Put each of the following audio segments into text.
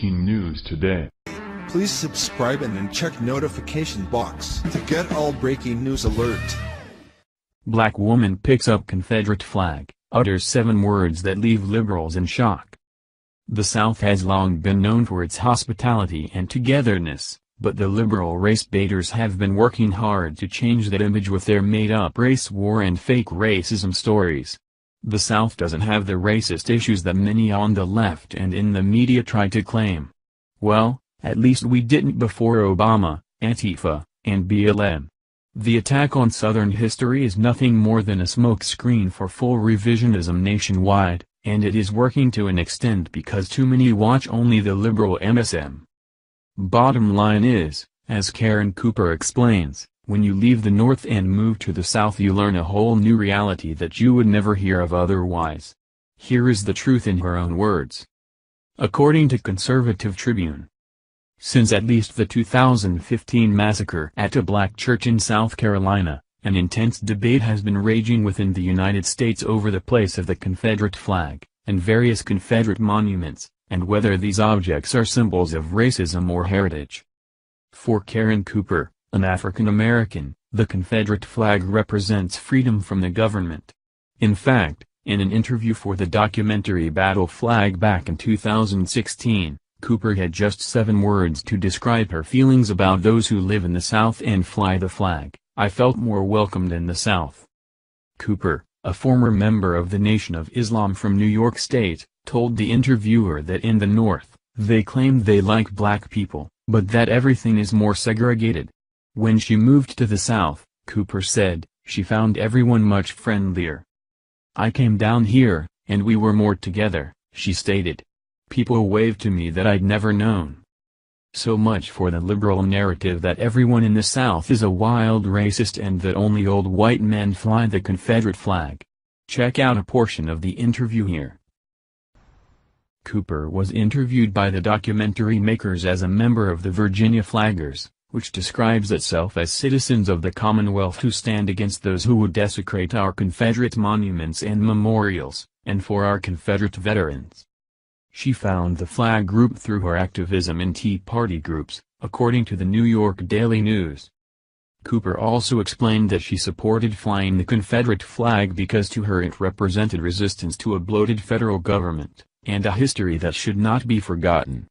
breaking news today. Please subscribe and then check notification box to get all breaking news alert. Black woman picks up Confederate flag, utters 7 words that leave liberals in shock. The South has long been known for its hospitality and togetherness, but the liberal race baiters have been working hard to change that image with their made-up race war and fake racism stories. The South doesn't have the racist issues that many on the left and in the media try to claim. Well, at least we didn't before Obama, Antifa, and BLM. The attack on Southern history is nothing more than a smokescreen for full revisionism nationwide, and it is working to an extent because too many watch only the liberal MSM. Bottom line is, as Karen Cooper explains, when you leave the North and move to the South you learn a whole new reality that you would never hear of otherwise. Here is the truth in her own words. According to Conservative Tribune, since at least the 2015 massacre at a black church in South Carolina, an intense debate has been raging within the United States over the place of the Confederate flag, and various Confederate monuments, and whether these objects are symbols of racism or heritage. For Karen Cooper, an African American, the Confederate flag represents freedom from the government. In fact, in an interview for the documentary Battle Flag back in 2016, Cooper had just 7 words to describe her feelings about those who live in the South and fly the flag. I felt more welcomed in the South. Cooper, a former member of the Nation of Islam from New York State, told the interviewer that in the North, they claimed they like black people, but that everything is more segregated. When she moved to the South, Cooper said, she found everyone much friendlier. I came down here, and we were more together, she stated. People waved to me that I'd never known. So much for the liberal narrative that everyone in the South is a wild racist and that only old white men fly the Confederate flag. Check out a portion of the interview here. Cooper was interviewed by the documentary makers as a member of the Virginia Flaggers, which describes itself as citizens of the Commonwealth who stand against those who would desecrate our Confederate monuments and memorials, and for our Confederate veterans. She found the flag group through her activism in Tea Party groups, according to the New York Daily News. Cooper also explained that she supported flying the Confederate flag because to her it represented resistance to a bloated federal government, and a history that should not be forgotten.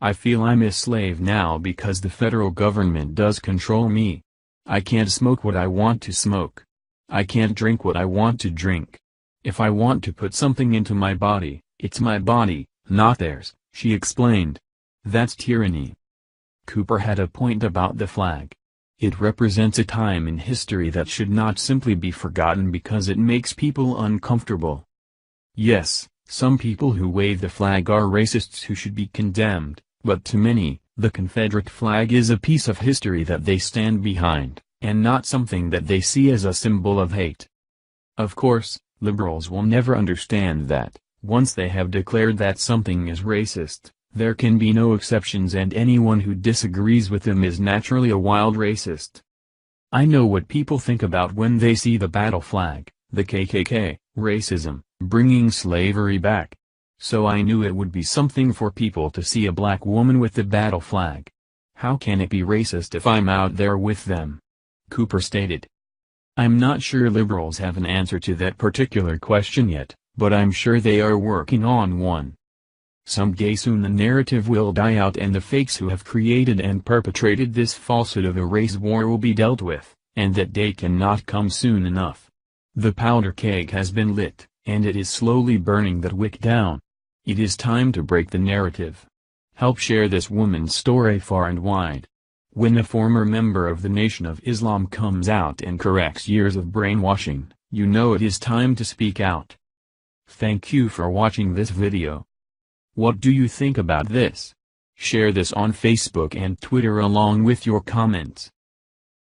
I feel I'm a slave now because the federal government does control me. I can't smoke what I want to smoke. I can't drink what I want to drink. If I want to put something into my body, it's my body, not theirs, she explained. That's tyranny. Cooper had a point about the flag. It represents a time in history that should not simply be forgotten because it makes people uncomfortable. Yes, some people who wave the flag are racists who should be condemned, but to many, the Confederate flag is a piece of history that they stand behind, and not something that they see as a symbol of hate. Of course, liberals will never understand that. Once they have declared that something is racist, there can be no exceptions and anyone who disagrees with them is naturally a wild racist. I know what people think about when they see the battle flag, the KKK, racism, bringing slavery back. So I knew it would be something for people to see a black woman with the battle flag. How can it be racist if I'm out there with them? Cooper stated. I'm not sure liberals have an answer to that particular question yet, but I'm sure they are working on one. Someday soon the narrative will die out and the fakes who have created and perpetrated this falsehood of a race war will be dealt with, and that day cannot come soon enough. The powder keg has been lit, and it is slowly burning that wick down. It is time to break the narrative. Help share this woman's story far and wide. When a former member of the Nation of Islam comes out and corrects years of brainwashing, you know it is time to speak out. Thank you for watching this video. What do you think about this? Share this on Facebook and Twitter along with your comments.